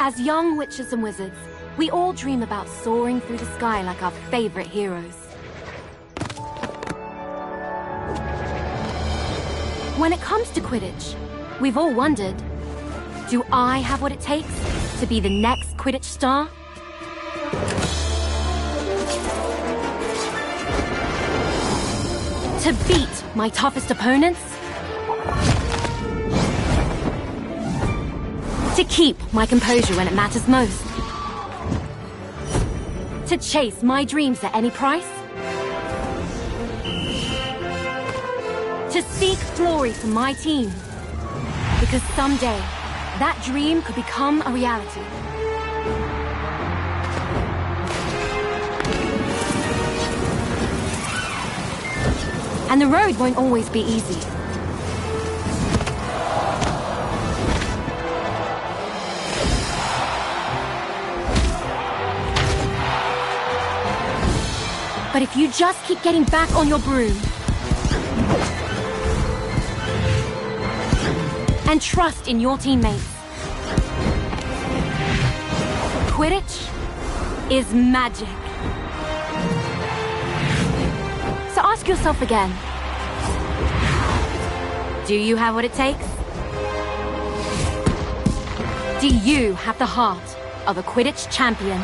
As young witches and wizards, we all dream about soaring through the sky like our favorite heroes. When it comes to Quidditch, we've all wondered, do I have what it takes to be the next Quidditch star? To beat my toughest opponents? To keep my composure when it matters most? To chase my dreams at any price? To seek glory for my team? Because someday, that dream could become a reality. And the road won't always be easy. But if you just keep getting back on your broom and trust in your teammates, Quidditch is magic. So ask yourself again, do you have what it takes? Do you have the heart of a Quidditch champion?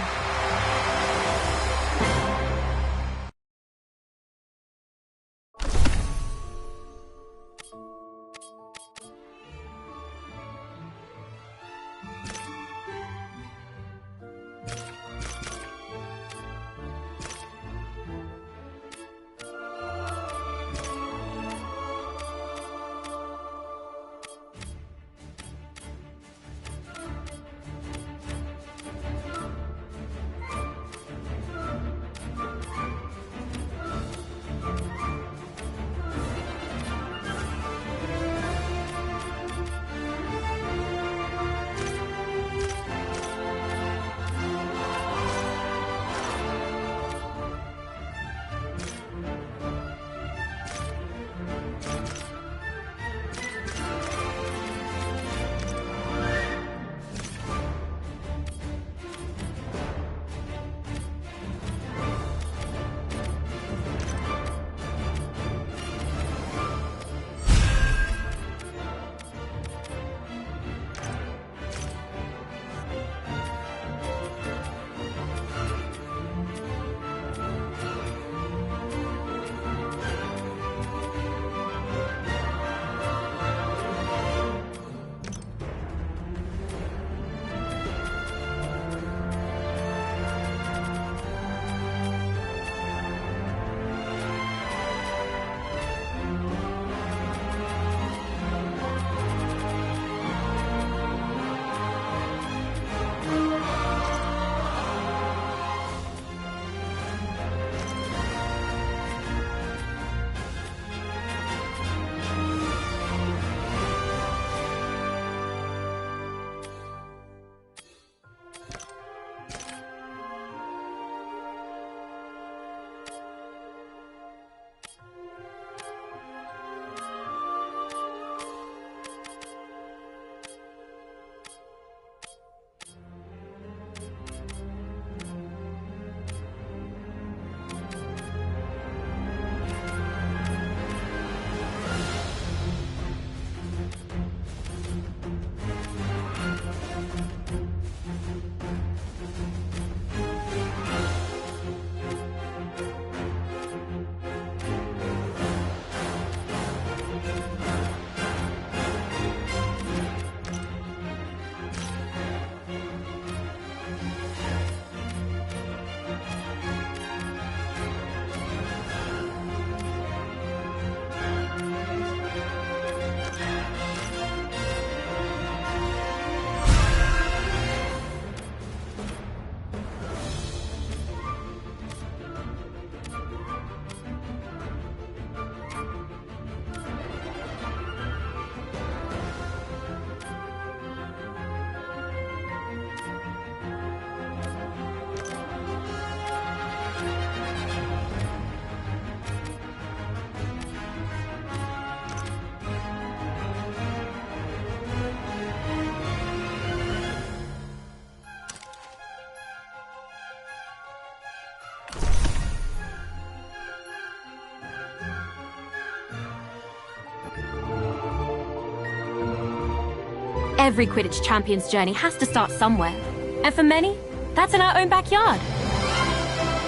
Every Quidditch champion's journey has to start somewhere. And for many, that's in our own backyard.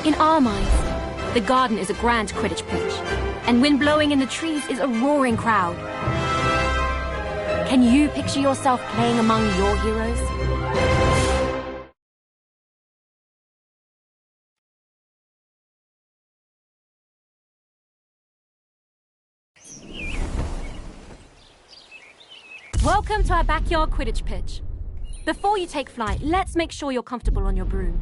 In our minds, the garden is a grand Quidditch pitch, and wind blowing in the trees is a roaring crowd. Can you picture yourself playing among your heroes? Welcome to our backyard Quidditch pitch. Before you take flight, let's make sure you're comfortable on your broom.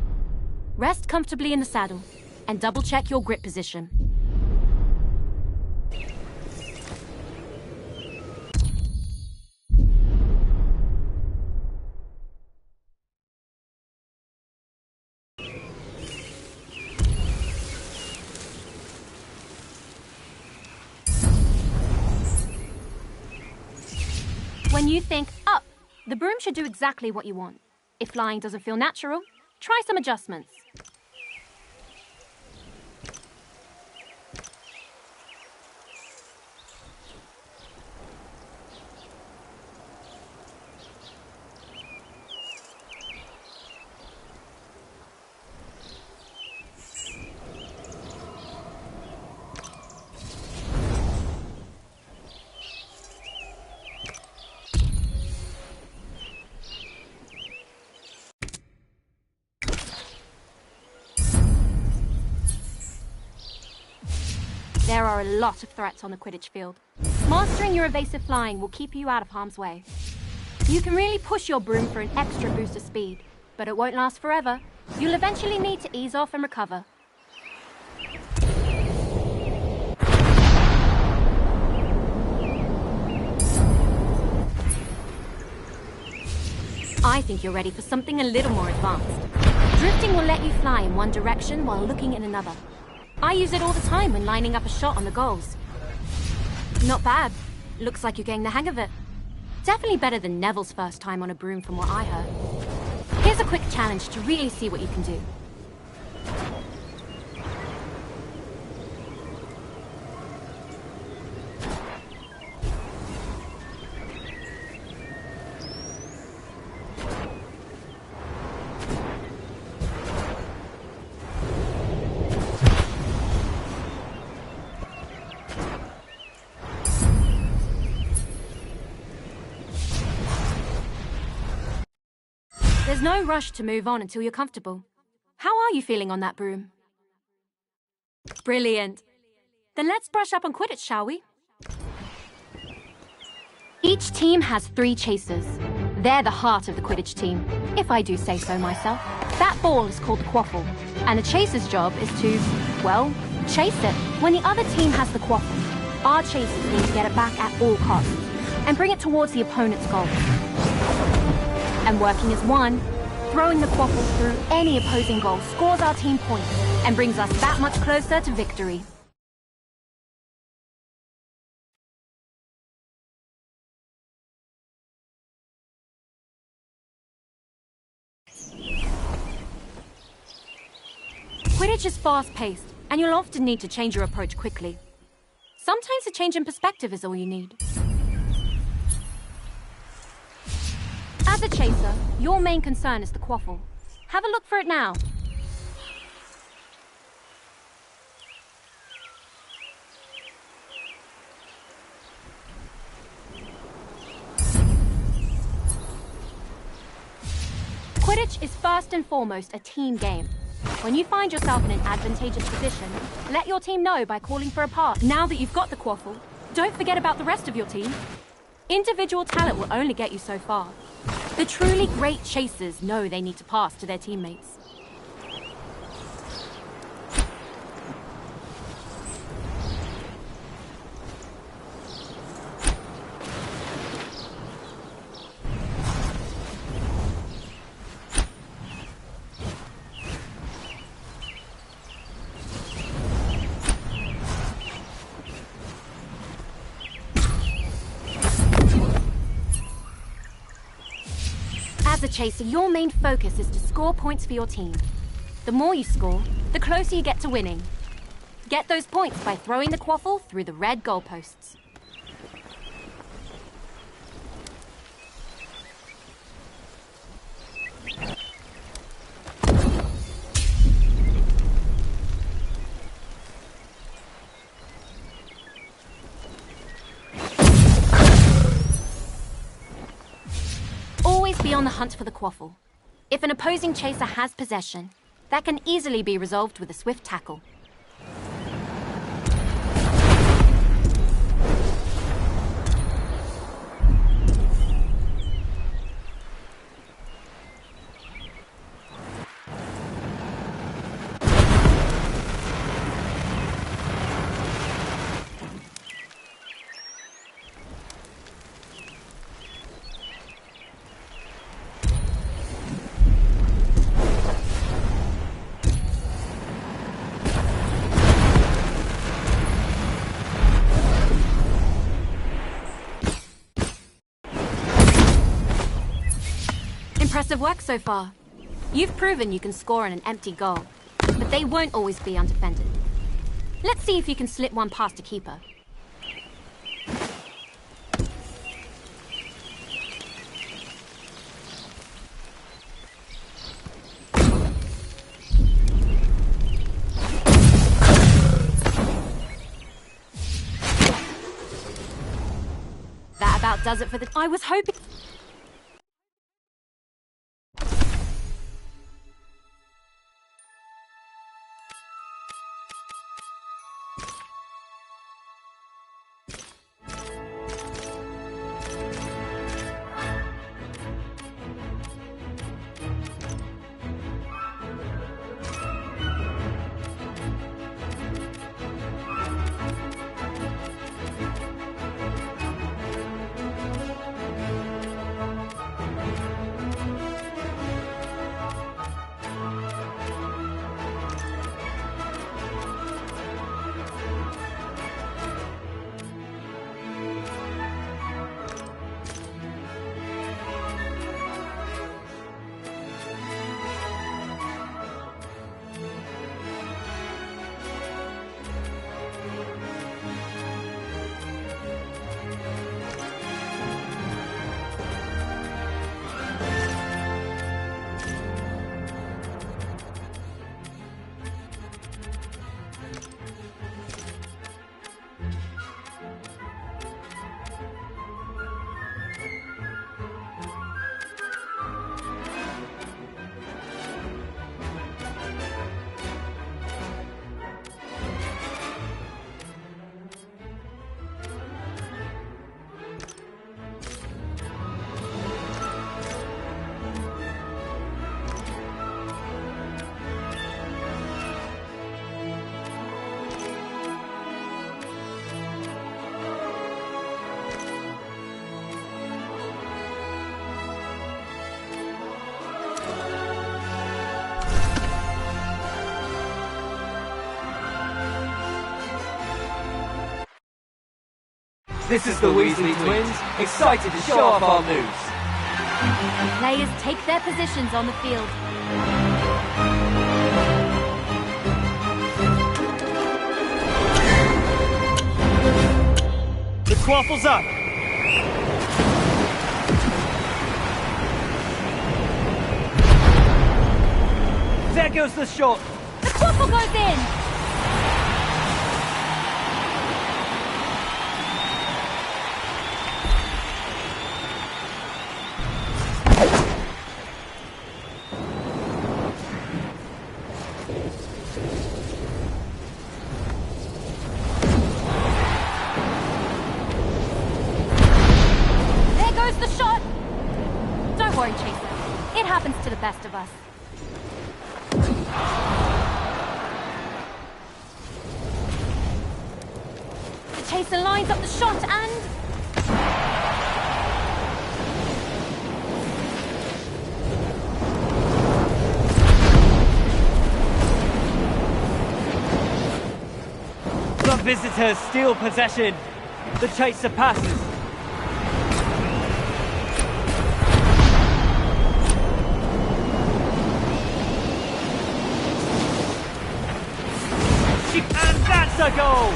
Rest comfortably in the saddle and double-check your grip position. When you think up, the broom should do exactly what you want. If flying doesn't feel natural, try some adjustments. There are a lot of threats on the Quidditch field. Mastering your evasive flying will keep you out of harm's way. You can really push your broom for an extra boost of speed, but it won't last forever. You'll eventually need to ease off and recover. I think you're ready for something a little more advanced. Drifting will let you fly in one direction while looking in another. I use it all the time when lining up a shot on the goals. Not bad. Looks like you're getting the hang of it. Definitely better than Neville's first time on a broom from what I heard. Here's a quick challenge to really see what you can do. There's no rush to move on until you're comfortable. How are you feeling on that broom? Brilliant. Then let's brush up on Quidditch, shall we? Each team has 3 chasers. They're the heart of the Quidditch team, if I do say so myself. That ball is called the quaffle, and the chaser's job is to, well, chase it. When the other team has the quaffle, our chasers need to get it back at all costs and bring it towards the opponent's goal. And working as one, throwing the quaffle through any opposing goal scores our team points and brings us that much closer to victory. Quidditch is fast-paced, and you'll often need to change your approach quickly. Sometimes a change in perspective is all you need. As a chaser, your main concern is the quaffle. Have a look for it now. Quidditch is first and foremost a team game. When you find yourself in an advantageous position, let your team know by calling for a pass. Now that you've got the quaffle, don't forget about the rest of your team. Individual talent will only get you so far. The truly great chasers know they need to pass to their teammates. As a chaser, your main focus is to score points for your team. The more you score, the closer you get to winning. Get those points by throwing the quaffle through the red goalposts. on the hunt for the quaffle. If an opposing chaser has possession, that can easily be resolved with a swift tackle. Impressive work so far. You've proven you can score on an empty goal, but they won't always be undefended. Let's see if you can slip one past a keeper. That about does it for the... I was hoping... This is the Weasley twins, excited to show off our moves. Players take their positions on the field. The quaffle's up. There goes the shot. The quaffle goes in! The shot! Don't worry, Chaser. It happens to the best of us. The Chaser lines up the shot and... The visitors steal possession. The Chaser passes. And that's a goal!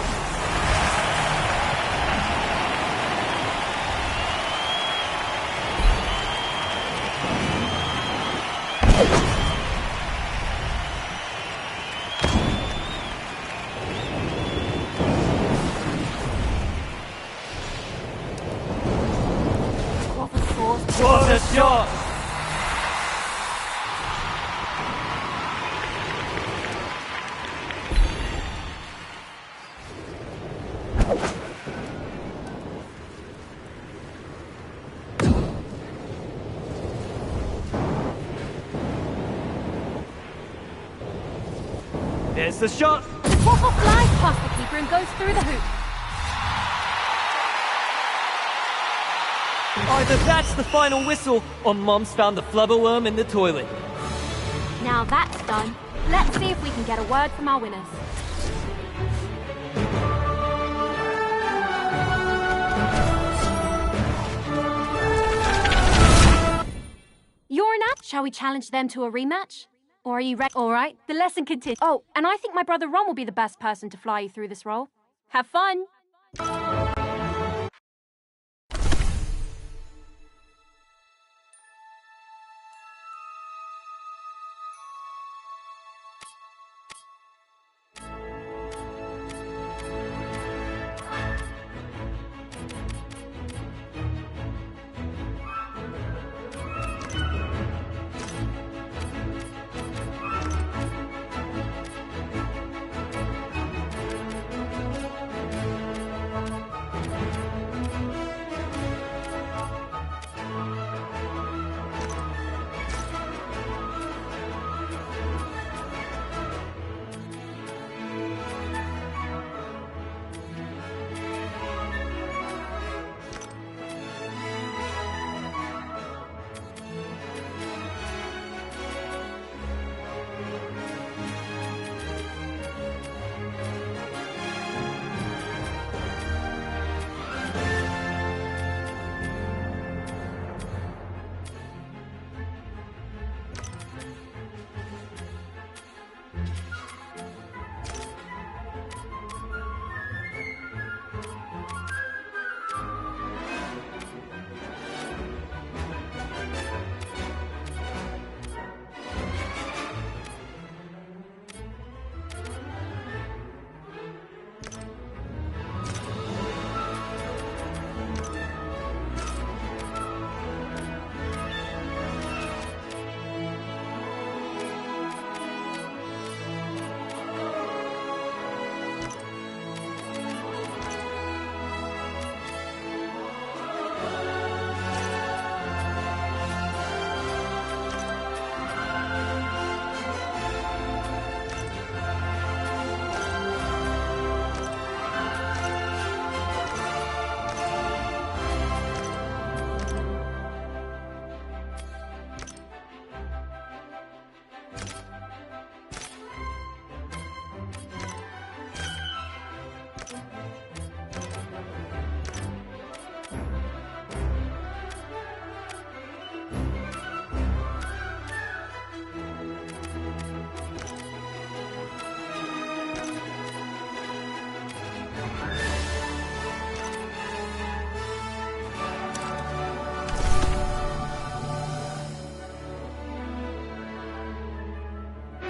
What a shot! There's the shot! The quaffle flies past the keeper and goes through the hoop. Either that's the final whistle, or Mom's found the flubberworm in the toilet. Now that's done. Let's see if we can get a word from our winners. You're an app. Shall we challenge them to a rematch? Or are you ready? All right, the lesson continues. Oh, and I think my brother Ron will be the best person to fly you through this role. Have fun!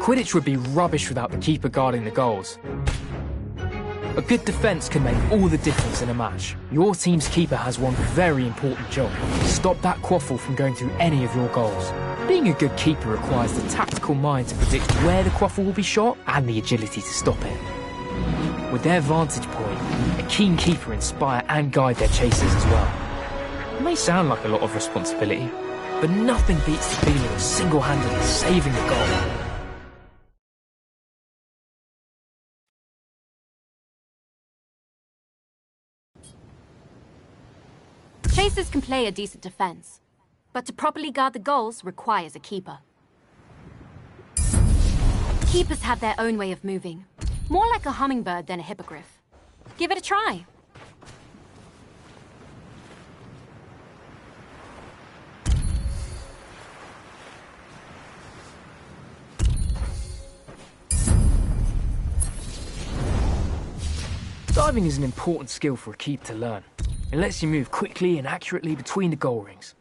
Quidditch would be rubbish without the keeper guarding the goals. A good defence can make all the difference in a match. Your team's keeper has one very important job: stop that quaffle from going through any of your goals. Being a good keeper requires the tactical mind to predict where the quaffle will be shot and the agility to stop it. With their vantage point, a keen keeper inspire and guide their chasers as well. It may sound like a lot of responsibility, but nothing beats the feeling of single-handedly saving the goal. Chasers can play a decent defense, but to properly guard the goals requires a keeper. Keepers have their own way of moving, more like a hummingbird than a hippogriff. Give it a try. Diving is an important skill for a keeper to learn. It lets you move quickly and accurately between the goal rings.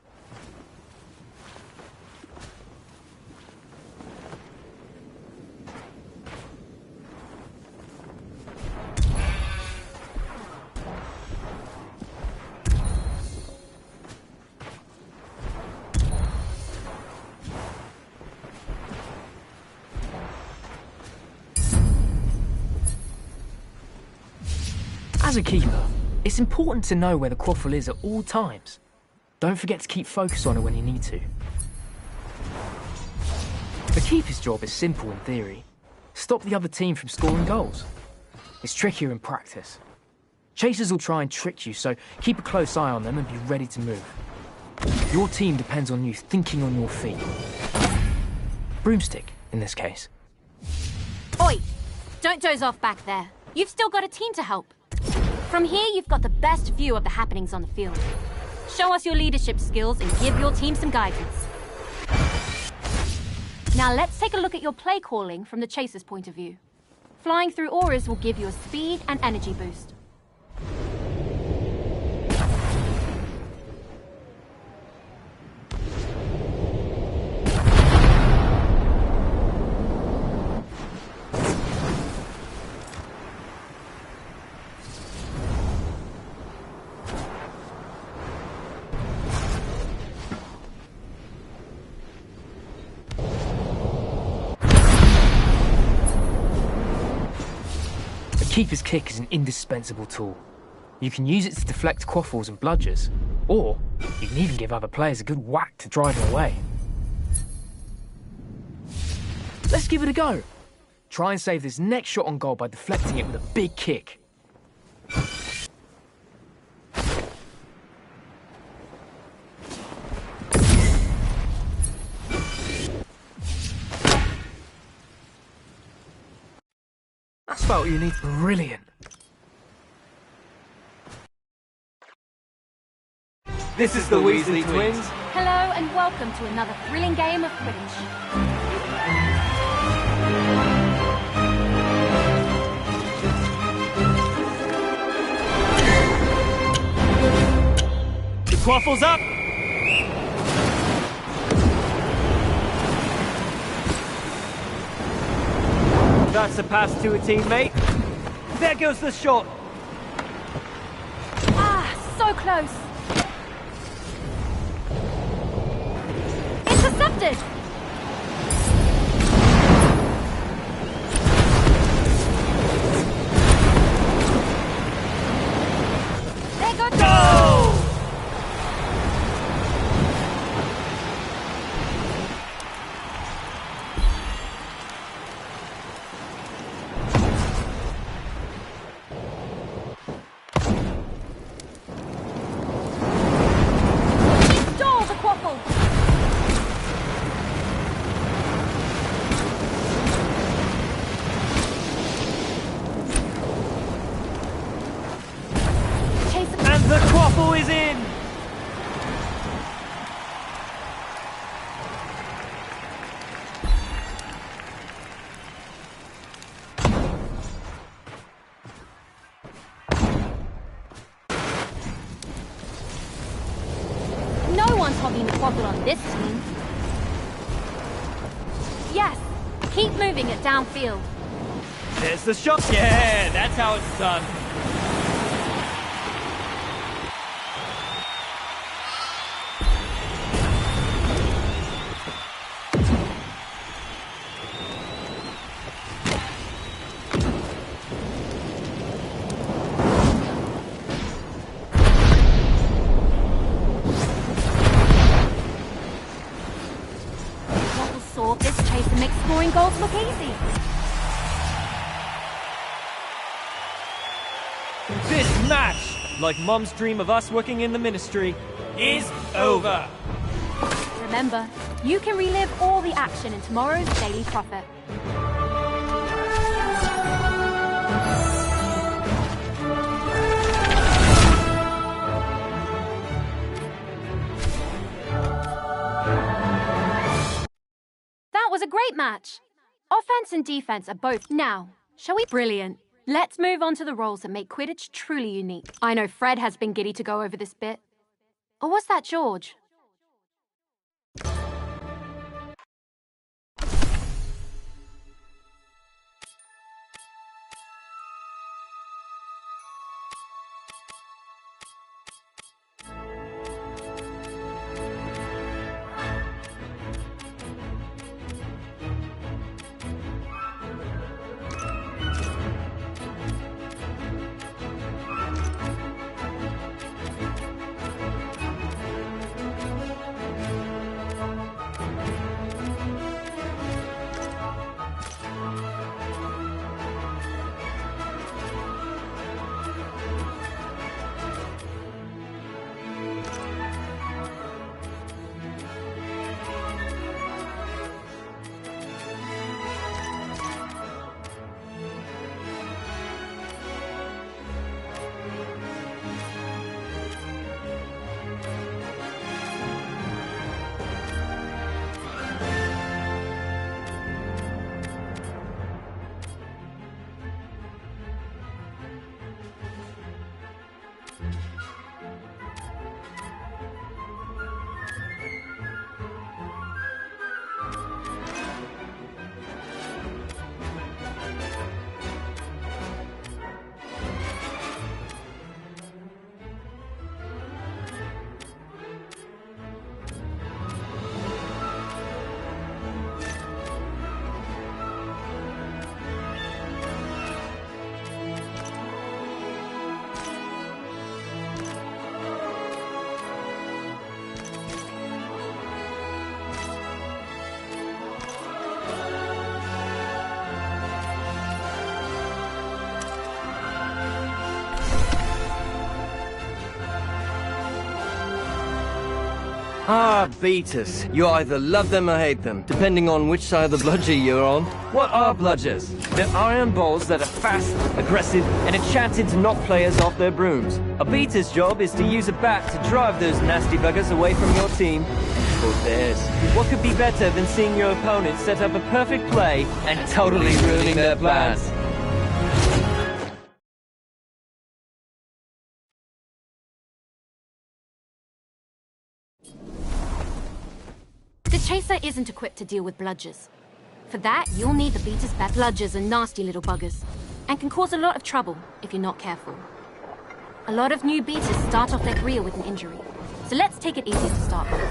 As a keeper, it's important to know where the quaffle is at all times. Don't forget to keep focus on it when you need to. The keeper's job is simple in theory. Stop the other team from scoring goals. It's trickier in practice. Chasers will try and trick you, so keep a close eye on them and be ready to move. Your team depends on you thinking on your feet. Broomstick, in this case. Oi! Don't doze off back there. You've still got a team to help. From here, you've got the best view of the happenings on the field. Show us your leadership skills and give your team some guidance. Now let's take a look at your play calling from the chaser's point of view. Flying through auras will give you a speed and energy boost. Keeper's kick is an indispensable tool. You can use it to deflect quaffles and bludgers, or you can even give other players a good whack to drive them away. Let's give it a go. Try and save this next shot on goal by deflecting it with a big kick. That's about what you need. Brilliant. This is the Weasley Twins. Hello and welcome to another thrilling game of Quidditch. The quaffle's up. That's a pass to a teammate. There goes the shot. Ah, so close. Intercepted. There goes the Goal! stole the quaffle. And the quaffle is in! No one's hogging the quaffle on this team. Yes, keep moving it downfield. There's the shot. Yeah, that's how it's done. Quaffle saw this chaser makes scoring goals look easy. This match, like Mum's dream of us working in the ministry, is over. Remember, you can relive all the action in tomorrow's Daily Prophet. That was a great match. Offense and defense are both now. Shall we? Brilliant. Let's move on to the roles that make Quidditch truly unique. I know Fred has been giddy to go over this bit. Or was that George? Ah, beaters. You either love them or hate them, depending on which side of the bludger you're on. What are bludgers? They're iron balls that are fast, aggressive, and enchanted to knock players off their brooms. A beater's job is to use a bat to drive those nasty buggers away from your team or theirs. What could be better than seeing your opponent set up a perfect play and totally ruining their plans? The Chaser isn't equipped to deal with bludgers. For that, you'll need the beater's bat. Bludgers are nasty little buggers, and can cause a lot of trouble if you're not careful. A lot of new beaters start off their career with an injury, so let's take it easy to start with.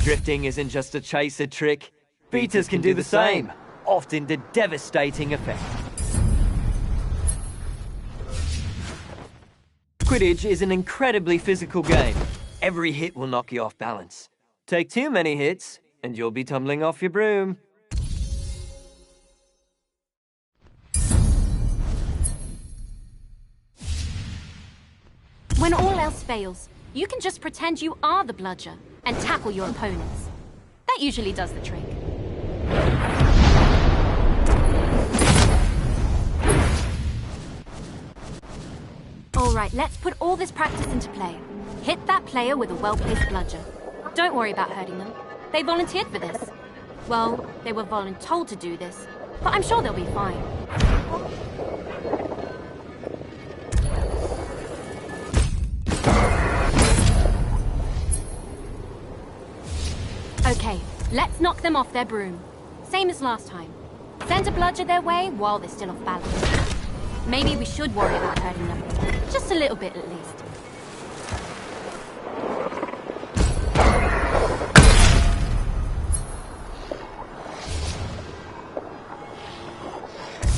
Drifting isn't just a chaser trick. Beaters can do the same, often to devastating effect. Quidditch is an incredibly physical game. Every hit will knock you off balance. Take too many hits, and you'll be tumbling off your broom. When all else fails, you can just pretend you are the bludger and tackle your opponents. That usually does the trick. Alright, let's put all this practice into play. Hit that player with a well-placed bludger. Don't worry about hurting them. They volunteered for this. Well, they were voluntold to do this, but I'm sure they'll be fine. Okay, let's knock them off their broom. Same as last time. Send a bludger their way while they're still off balance. Maybe we should worry about hurting them. Just a little bit at least.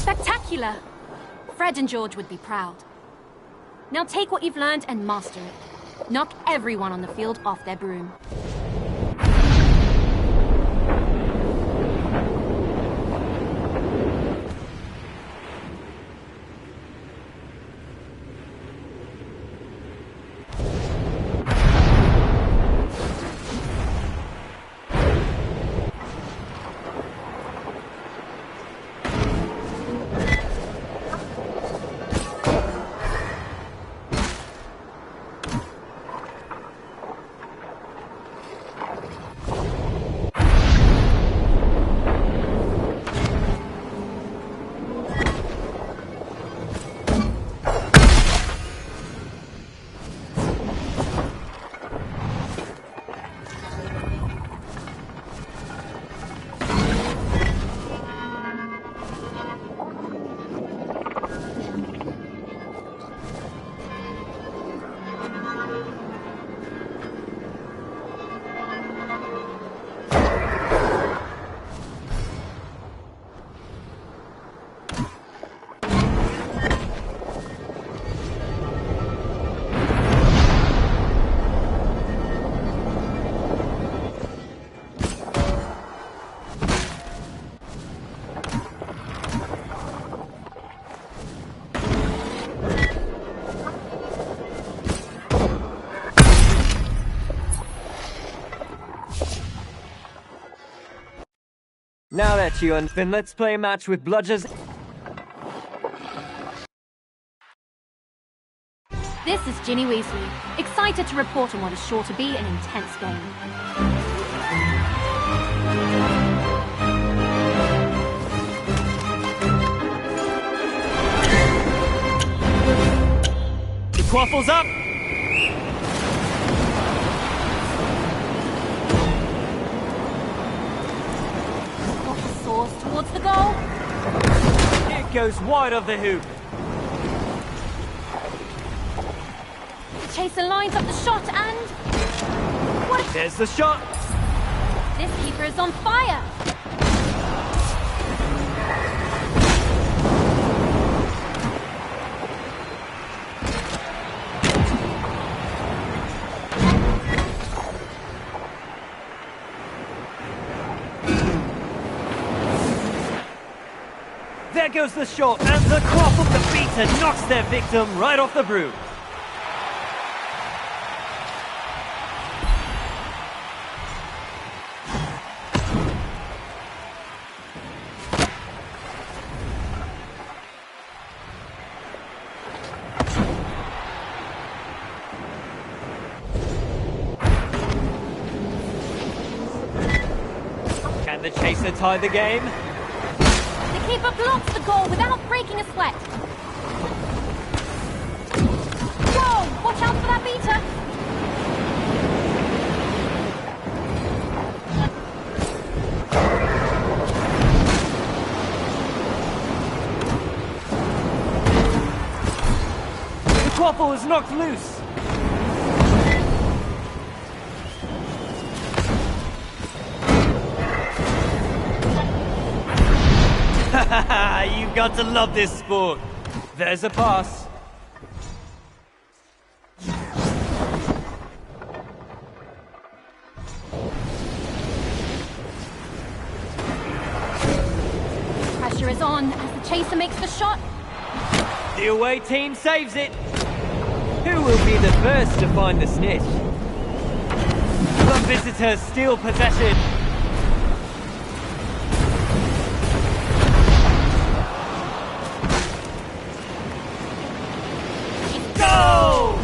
Spectacular! Fred and George would be proud. Now take what you've learned and master it. Knock everyone on the field off their broom. Now that you and then let's play a match with bludgers. This is Ginny Weasley, excited to report on what is sure to be an intense game. The quaffle's up! Towards the goal. It goes wide of the hoop. The Chaser lines up the shot and... What? There's the shot. This keeper is on fire. There goes the shot, and the crop of the beater knocks their victim right off the broom. Chaser tie the game. The keeper blocks the goal without breaking a sweat. Whoa! Watch out for that beater! The quaffle is knocked loose. You've got to love this sport. There's a pass. Pressure is on as the chaser makes the shot. The away team saves it. Who will be the first to find the snitch? The visitors steal possession. Go!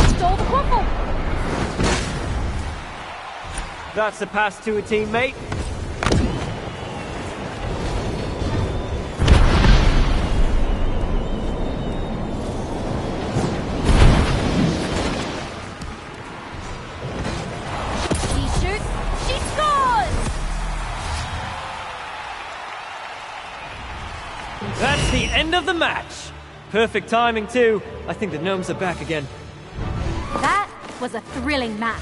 Stole the quaffle. That's a pass to a teammate. She shoots. She scores! That's the end of the match. Perfect timing too. I think the gnomes are back again. That was a thrilling match.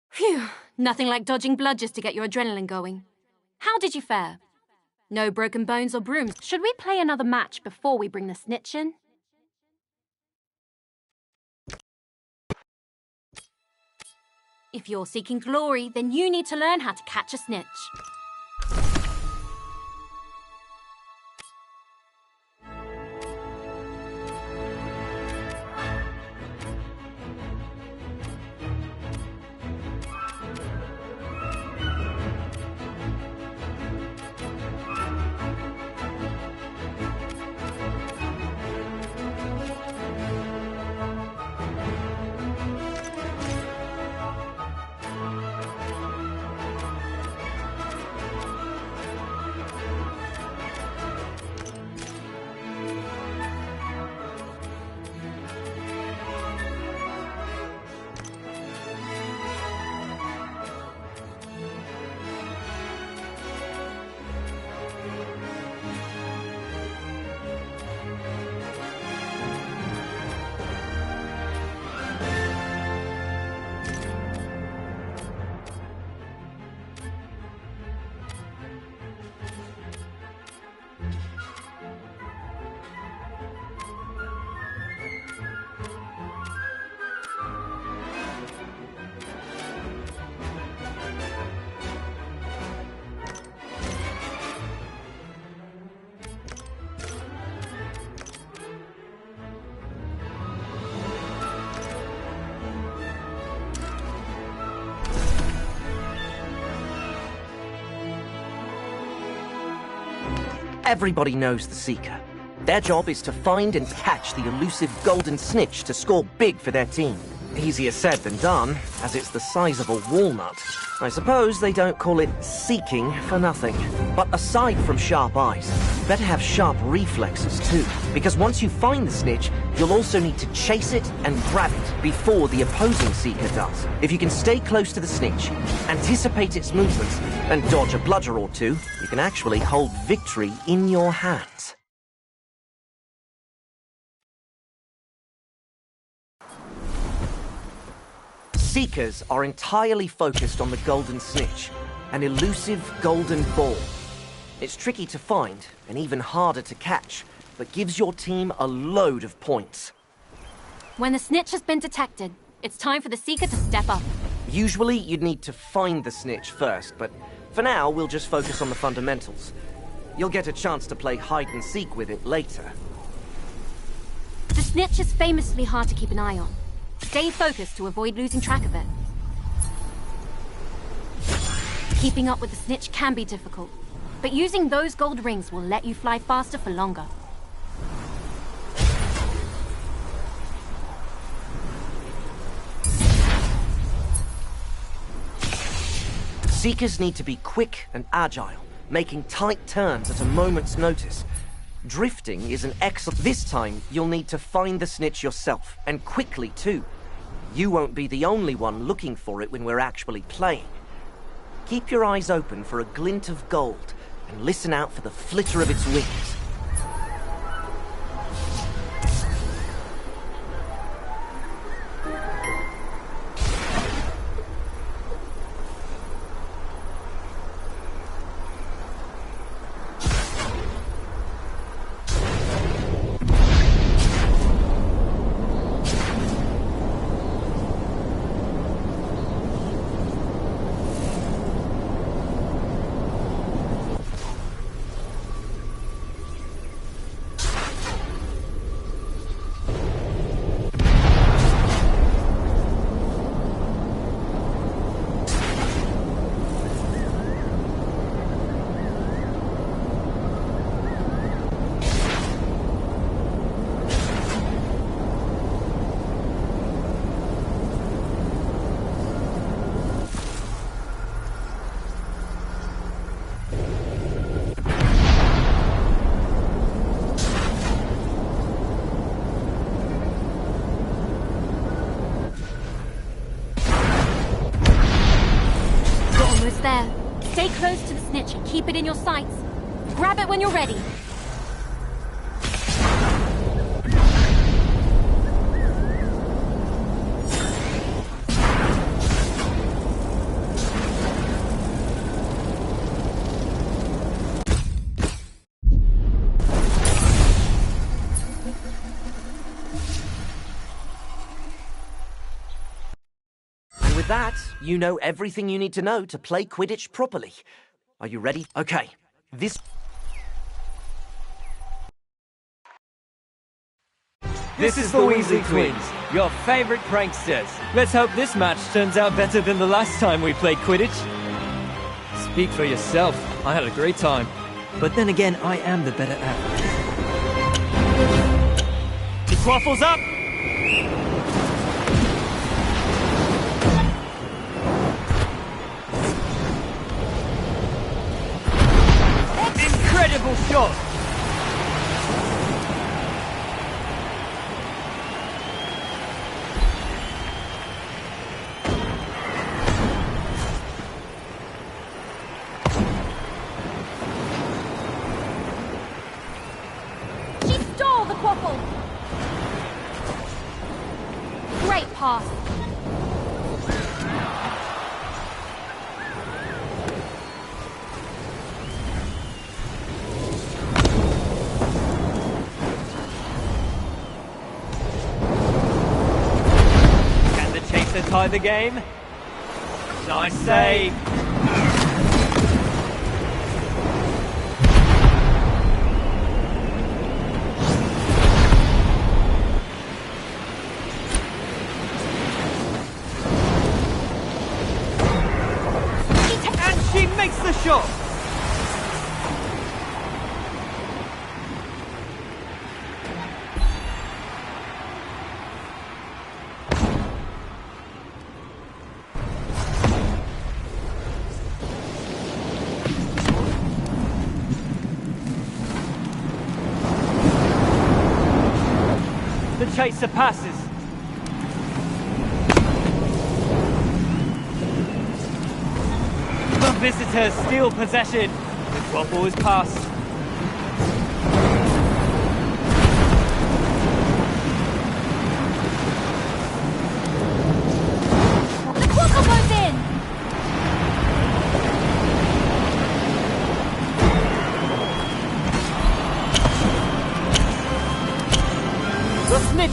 Phew, nothing like dodging bludgers to get your adrenaline going. How did you fare? No broken bones or brooms. Should we play another match before we bring the snitch in? If you're seeking glory, then you need to learn how to catch a snitch. Everybody knows the Seeker. Their job is to find and catch the elusive golden snitch to score big for their team. Easier said than done, as it's the size of a walnut. I suppose they don't call it seeking for nothing. But aside from sharp eyes, you better have sharp reflexes too. Because once you find the snitch, you'll also need to chase it and grab it before the opposing Seeker does. If you can stay close to the snitch, anticipate its movements, and dodge a bludger or two, you can actually hold victory in your hands. Seekers are entirely focused on the golden snitch, an elusive golden ball. It's tricky to find, and even harder to catch, but gives your team a load of points. When the snitch has been detected, it's time for the Seeker to step up. Usually, you'd need to find the snitch first, but for now, we'll just focus on the fundamentals. You'll get a chance to play hide-and-seek with it later. The snitch is famously hard to keep an eye on. Stay focused to avoid losing track of it. Keeping up with the snitch can be difficult, but using those gold rings will let you fly faster for longer. Seekers need to be quick and agile, making tight turns at a moment's notice. Drifting is an excellent... This time, you'll need to find the snitch yourself, and quickly too. You won't be the only one looking for it when we're actually playing. Keep your eyes open for a glint of gold, and listen out for the flitter of its wings. There. Stay close to the snitch and keep it in your sights. Grab it when you're ready. With that, you know everything you need to know to play Quidditch properly. Are you ready? Okay, This is the Weasley Twins, your favorite pranksters. Let's hope this match turns out better than the last time we played Quidditch. Speak for yourself. I had a great time. But then again, I am the better athlete. The quaffle's up! Incredible shot! She stole the quaffle! Great pass. Can the chaser tie the game? Nice save! And she makes the shot! The chaser passes. The visitors steal possession. The quaffle is passed. The quaffle goes in!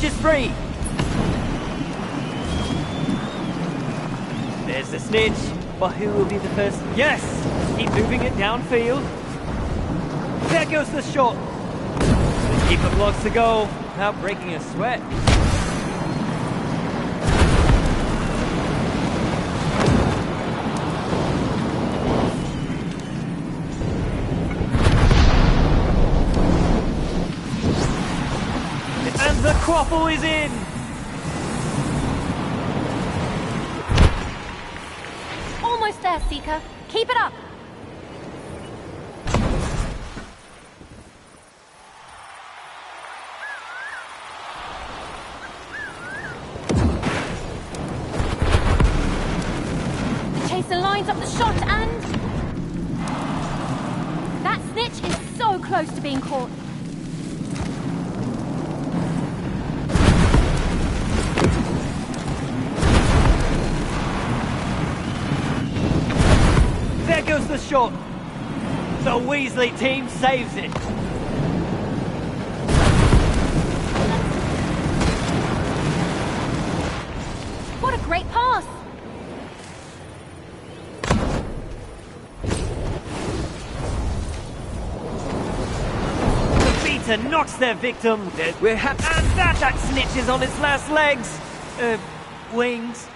Snitch is free! There's the snitch, but who will be the first? Yes! Keep moving it downfield. There goes the shot. The keeper blocks the goal, without breaking a sweat. And the quaffle is in! Almost there, Seeker. Keep it up. Chaser lines up the shot and... That snitch is so close to being caught. There goes the shot. The Weasley team saves it. What a great pass. The beater knocks their victim. And that snitch is on its last legs. Wings.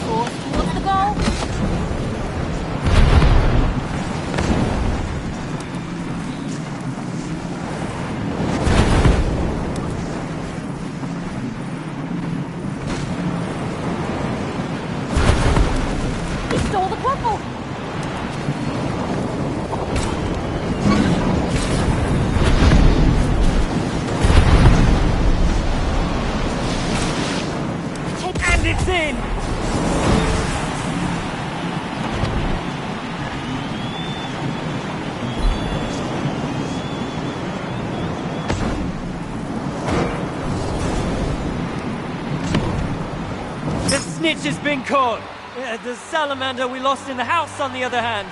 Towards the goal. He stole the quaffle. And it's in! The snitch has been caught! The salamander we lost in the house, on the other hand.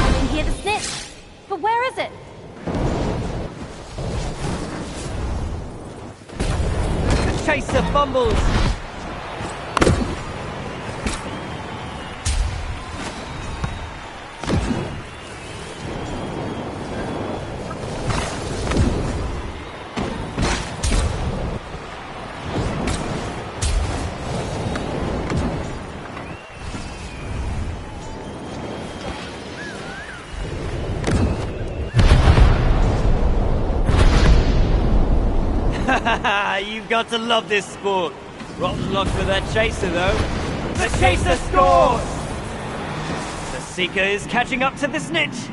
I can hear the snitch. But where is it? The chaser fumbles. You've got to love this sport. Rotten luck for that chaser, though. The chaser scores! The seeker is catching up to the snitch.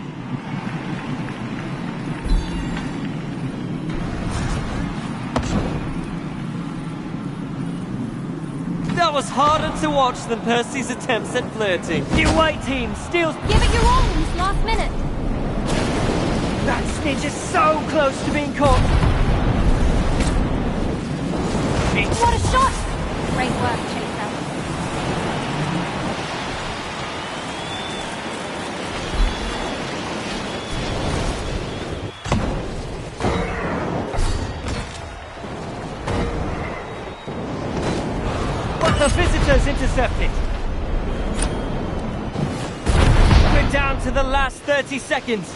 That was harder to watch than Percy's attempts at flirting. The away team steals... Give it your all in this last minute. That snitch is so close to being caught. What a shot! Great work, Chaser. But the visitors intercept it. We're down to the last 30 seconds.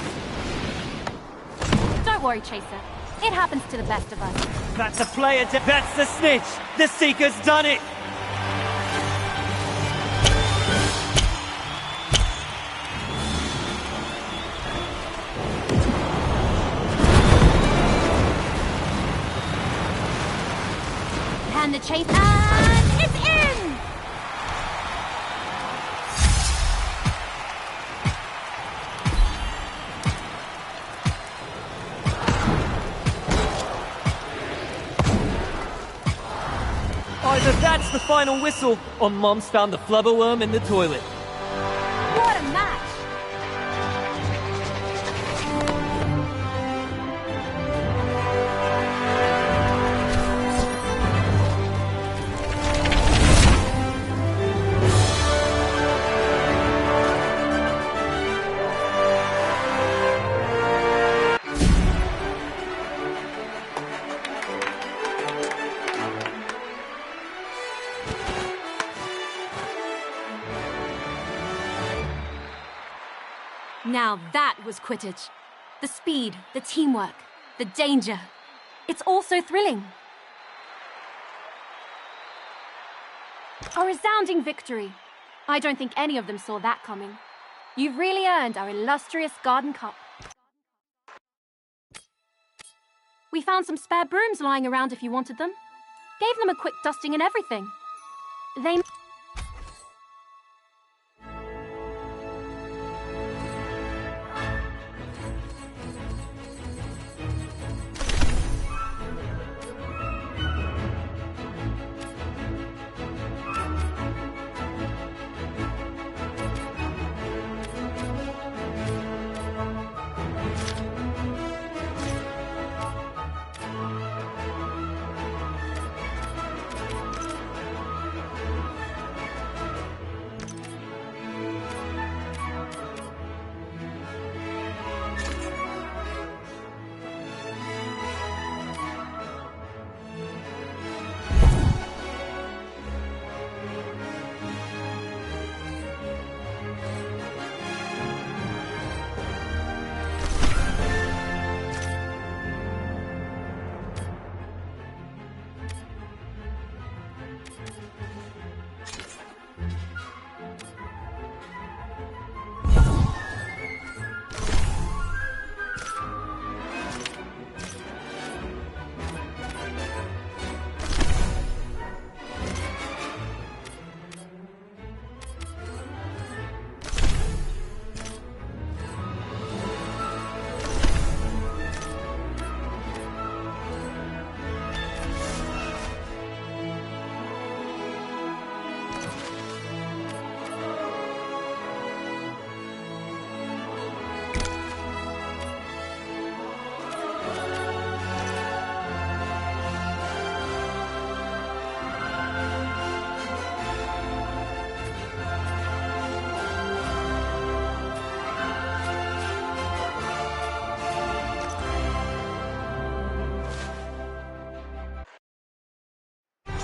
Don't worry, Chaser. It happens to the best of us. That's a player. That's the snitch. The seeker's done it. And the chase, and it's in! Either that's the final whistle, or Mom's found the flubberworm in the toilet. What a match! Now that was Quidditch. The speed, the teamwork, the danger. It's all so thrilling. A resounding victory. I don't think any of them saw that coming. You've really earned our illustrious Garden Cup. We found some spare brooms lying around if you wanted them. Gave them a quick dusting and everything. They...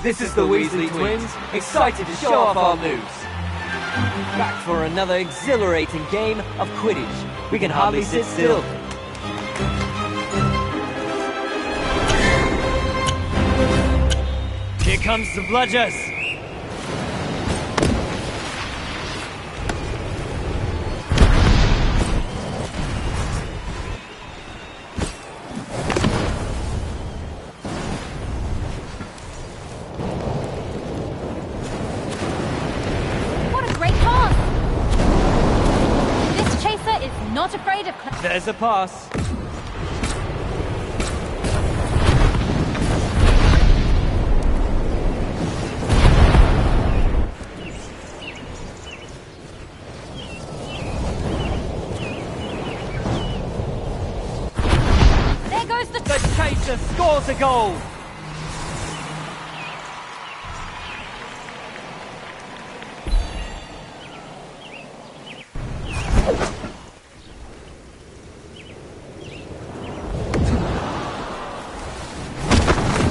This is the Weasley twins, excited to show off our moves. Back for another exhilarating game of Quidditch. We can hardly sit still. Here comes the bludgers! What a great pass! This chaser is not afraid of... There's a pass. The chaser scores a goal!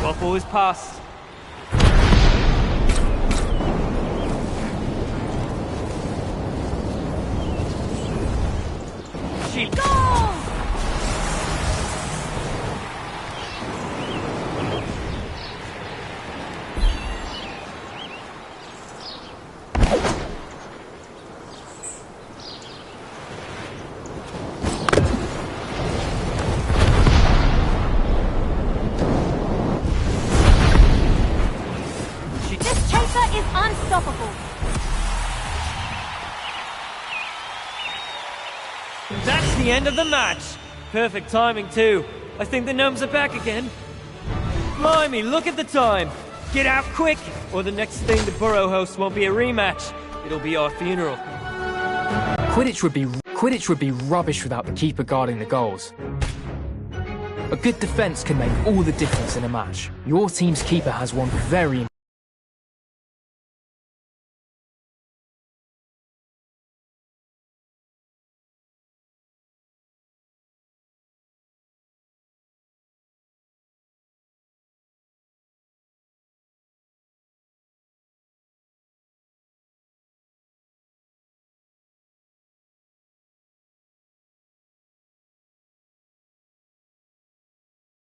Waffle is passed. She... Goal! Unstoppable. That's the end of the match. Perfect timing too. I think the gnomes are back again. Blimey, look at the time. Get out quick, or the next thing the Burrow hosts won't be a rematch. It'll be our funeral. Quidditch would be rubbish without the keeper guarding the goals. A good defense can make all the difference in a match. Your team's keeper has one very